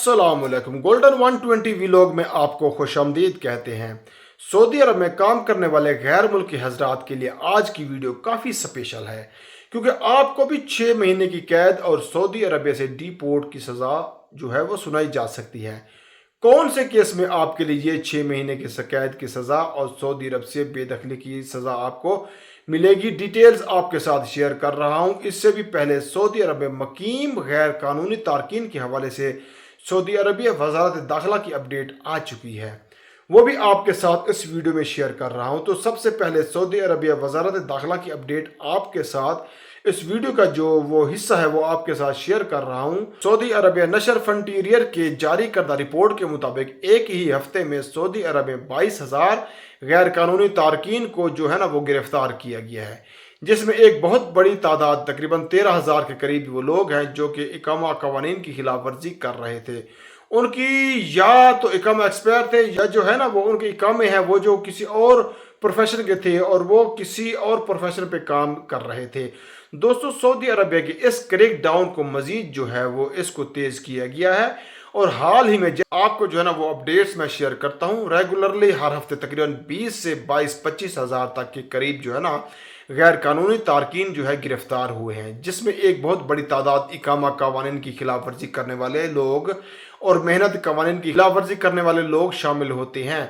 अस्सलाम वालेकुम। Golden 120 vlog में आपको खुशामदीद कहते हैं। सऊदी अरब में काम करने वाले गैर मुल्की हजरात के लिए आज की वीडियो काफ़ी स्पेशल है, क्योंकि आपको भी 6 महीने की कैद और सऊदी अरबिया से डिपोर्ट की सज़ा जो है वो सुनाई जा सकती है। कौन से केस में आपके लिए ये 6 महीने की कैद की सज़ा और सऊदी अरब से बेदखली की सज़ा आपको मिलेगी, डिटेल्स आपके साथ शेयर कर रहा हूँ। इससे भी पहले सऊदी अरब में मकीम गैर कानूनी तारकीन के हवाले से सऊदी अरबिया वजारत दाखिला की अपडेट आ चुकी है, वो भी आपके साथ इस वीडियो में शेयर कर रहा हूँ। तो सबसे पहले सऊदी अरबिया वजारत दाखिला की अपडेट आपके साथ इस वीडियो का जो वो हिस्सा है वो आपके साथ शेयर कर रहा हूँ। सऊदी अरबिया नशर फ्रंटियर के जारी करदा रिपोर्ट के मुताबिक एक ही हफ्ते में सऊदी अरब में 22,000 गैर कानूनी तारकीन को जो है ना वो गिरफ्तार किया गया है, जिसमें एक बहुत बड़ी तादाद तकरीबन 13,000 के करीब वो लोग हैं जो कि इकामा कवानीन की खिलाफ वर्जी कर रहे थे। उनकी या तो इकामा एक्सपायर थे या जो है ना वो उनके इकामे हैं वो जो किसी और प्रोफेशन के थे और वो किसी और प्रोफेशन पे काम कर रहे थे। दोस्तों, सऊदी अरबिया के इस क्रैक डाउन को मजीद जो है वो इसको तेज़ किया गया है और हाल ही में आपको जो है ना वो अपडेट्स मैं शेयर करता हूँ रेगुलरली। हर हफ्ते तकरीबन 20 से 22-25 हज़ार तक के करीब जो है ना गैर कानूनी तारकीन जो है गिरफ्तार हुए हैं, जिसमें एक बहुत बड़ी तादाद इकामा कवानीन की खिलाफ वर्जी करने वाले लोग और मेहनत कवानीन की खिलाफ वर्जी करने वाले लोग शामिल होते हैं।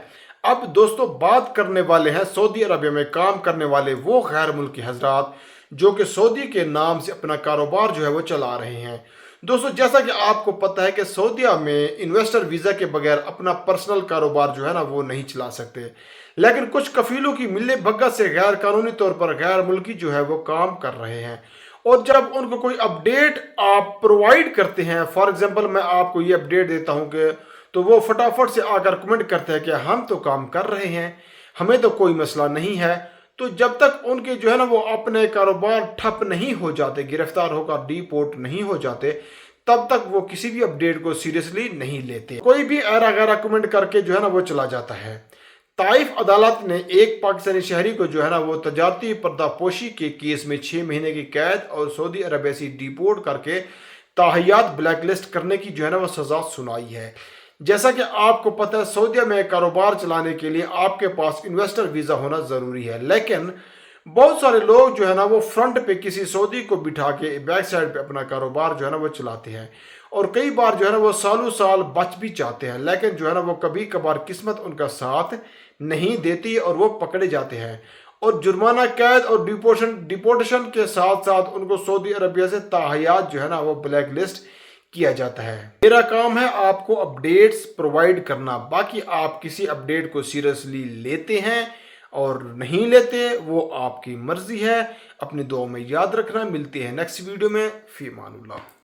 अब दोस्तों, बात करने वाले हैं सऊदी अरबिया में काम करने वाले वो गैर मुल्की हजरात जो कि सऊदी के नाम से अपना कारोबार जो है वो चला रहे हैं। दोस्तों, जैसा कि आपको पता है कि सऊदीया में इन्वेस्टर वीज़ा के बगैर अपना पर्सनल कारोबार जो है ना वो नहीं चला सकते, लेकिन कुछ कफीलों की मिले भगत से गैर कानूनी तौर पर गैर मुल्की जो है वो काम कर रहे हैं। और जब उनको कोई अपडेट आप प्रोवाइड करते हैं, फॉर एग्जांपल मैं आपको ये अपडेट देता हूँ कि तो वो फटाफट से आकर कमेंट करते हैं कि हम तो काम कर रहे हैं, हमें तो कोई मसला नहीं है। तो जब तक उनके जो है ना वो अपने कारोबार ठप नहीं हो जाते, गिरफ्तार होकर डिपोर्ट नहीं हो जाते, तब तक वो किसी भी अपडेट को सीरियसली नहीं लेते। कोई भी ऐरा गैरा कमेंट करके जो है ना वो चला जाता है। ताइफ अदालत ने एक पाकिस्तानी शहरी को जो है ना वो तजारती पर्दापोशी के केस में 6 महीने की कैद और सऊदी अरबिया से डिपोर्ट करके ताहियात ब्लैकलिस्ट करने की जो है ना वो सज़ा सुनाई है। जैसा कि आपको पता है, सऊदीया में कारोबार चलाने के लिए आपके पास इन्वेस्टर वीज़ा होना ज़रूरी है, लेकिन बहुत सारे लोग जो है ना वो फ्रंट पे किसी सऊदी को बिठा के बैक साइड पे अपना कारोबार जो है ना वो चलाते हैं और कई बार जो है ना वो सालों साल बच भी जाते हैं, लेकिन जो है ना वो कभी कभार किस्मत उनका साथ नहीं देती और वो पकड़े जाते हैं और जुर्माना, कैद और डिपोर्टेशन के साथ साथ उनको सऊदी अरबिया से ताहियात जो है ना वो ब्लैक लिस्ट किया जाता है। मेरा काम है आपको अपडेट्स प्रोवाइड करना, बाकी आप किसी अपडेट को सीरियसली लेते हैं और नहीं लेते वो आपकी मर्जी है। अपनी दुआ में याद रखना। मिलते हैं नेक्स्ट वीडियो में। फी अमानुल्लाह।